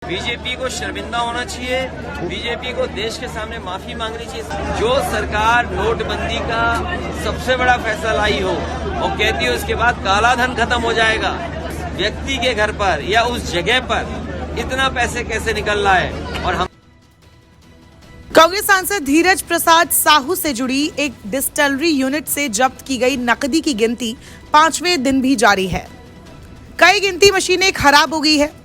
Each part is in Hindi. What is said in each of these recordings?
बीजेपी को शर्मिंदा होना चाहिए। बीजेपी को देश के सामने माफी मांगनी चाहिए। जो सरकार नोटबंदी का सबसे बड़ा फैसला लाई हो और कहती है उसके बाद काला धन खत्म हो जाएगा, व्यक्ति के घर पर या उस जगह पर इतना पैसे कैसे निकल रहा है। और हम कांग्रेस सांसद धीरज प्रसाद साहू से जुड़ी एक डिस्टिलरी यूनिट से जब्त की गई नकदी की गिनती 5वें दिन भी जारी है। कई गिनती मशीनें खराब हो गई है।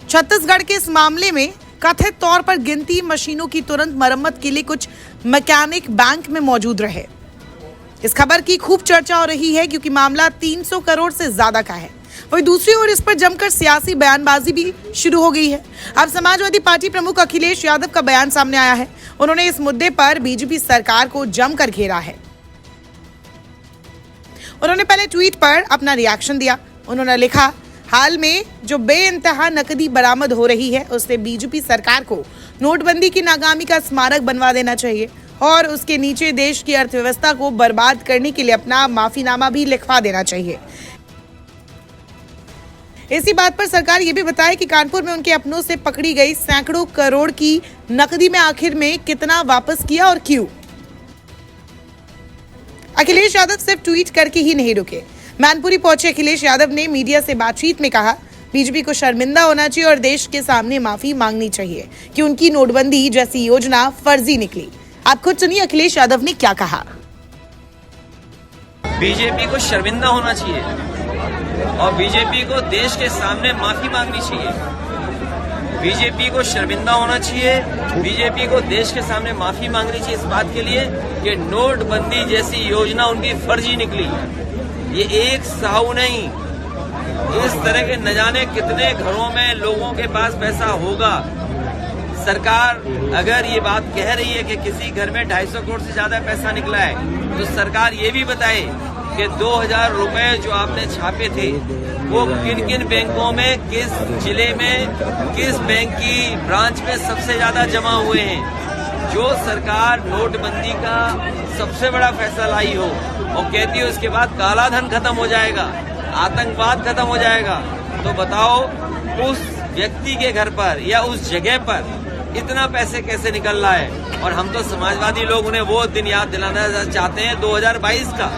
छत्तीसगढ़ के इस मामले में कथित तौर पर गिनती मशीनों की तुरंत मरम्मत के लिए कुछ मैकेनिक बैंक में मौजूद रहे। इस खबर की खूब चर्चा हो रही है क्योंकि मामला 300 करोड़ से ज्यादा का है। वहीं दूसरी ओर इस पर जमकर सियासी बयानबाजी भी शुरू हो गई है। अब समाजवादी पार्टी प्रमुख अखिलेश यादव का बयान सामने आया है। उन्होंने इस मुद्दे पर बीजेपी सरकार को जमकर घेरा है। उन्होंने पहले ट्वीट पर अपना रिएक्शन दिया। उन्होंने लिखा, हाल में जो बेइंतहा नकदी बरामद हो रही है उससे बीजेपी सरकार को नोटबंदी की नाकामी का स्मारक बनवा देना चाहिए और उसके नीचे देश की अर्थव्यवस्था को बर्बाद करने के लिए अपना माफीनामा भी लिखवा देना चाहिए। इसी बात पर सरकार ये भी बताए कि कानपुर में उनके अपनों से पकड़ी गई सैकड़ों करोड़ की नकदी में आखिर में कितना वापस किया और क्यों। अखिलेश यादव सिर्फ ट्वीट करके ही नहीं रुके। मैनपुरी पहुंचे अखिलेश यादव ने मीडिया से बातचीत में कहा, बीजेपी को शर्मिंदा होना चाहिए और देश के सामने माफी मांगनी चाहिए कि उनकी नोटबंदी जैसी योजना फर्जी निकली। आप खुद सुनिए अखिलेश यादव ने क्या कहा। बीजेपी को शर्मिंदा होना चाहिए और बीजेपी को देश के सामने माफी मांगनी चाहिए। बीजेपी को शर्मिंदा होना चाहिए। बीजेपी को देश के सामने माफी मांगनी चाहिए इस बात के लिए कि नोटबंदी जैसी योजना उनकी फर्जी निकली। ये एक साहू नहीं, इस तरह के न जाने कितने घरों में लोगों के पास पैसा होगा। सरकार अगर ये बात कह रही है कि किसी घर में 250 करोड़ से ज्यादा पैसा निकला है तो सरकार ये भी बताए कि 2000 रुपए जो आपने छापे थे वो किन किन बैंकों में, किस जिले में, किस बैंक की ब्रांच में सबसे ज्यादा जमा हुए हैं। जो सरकार नोटबंदी का सबसे बड़ा फैसला लाई हो और कहती है उसके बाद काला धन खत्म हो जाएगा, आतंकवाद खत्म हो जाएगा, तो बताओ उस व्यक्ति के घर पर या उस जगह पर इतना पैसे कैसे निकल रहा है। और हम तो समाजवादी लोग उन्हें वो दिन याद दिलाना चाहते हैं 2022 का,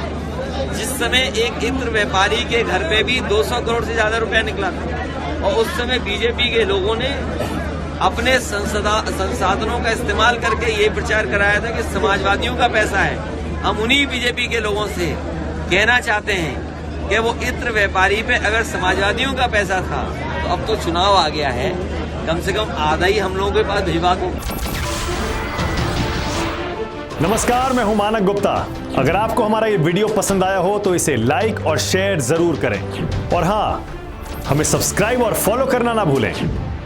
जिस समय एक इत्र व्यापारी के घर पे भी 200 करोड़ से ज्यादा रुपया निकला था और उस समय बीजेपी के लोगों ने अपने संसाधनों का इस्तेमाल करके ये प्रचार कराया था कि समाजवादियों का पैसा है। हम उन्हीं बीजेपी के लोगों से कहना चाहते हैं कि वो इत्र व्यापारी पे अगर समाजवादियों का पैसा था तो अब तो चुनाव आ गया है, कम से कम आधा ही हम लोगों के पास भिजवा दो। नमस्कार, मैं हूं मानक गुप्ता। अगर आपको हमारा ये वीडियो पसंद आया हो तो इसे लाइक और शेयर जरूर करें और हाँ, हमें सब्सक्राइब और फॉलो करना ना भूलें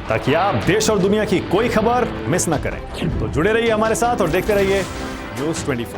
ताकि आप देश और दुनिया की कोई खबर मिस ना करें। तो जुड़े रहिए हमारे साथ और देखते रहिए न्यूज़ 24।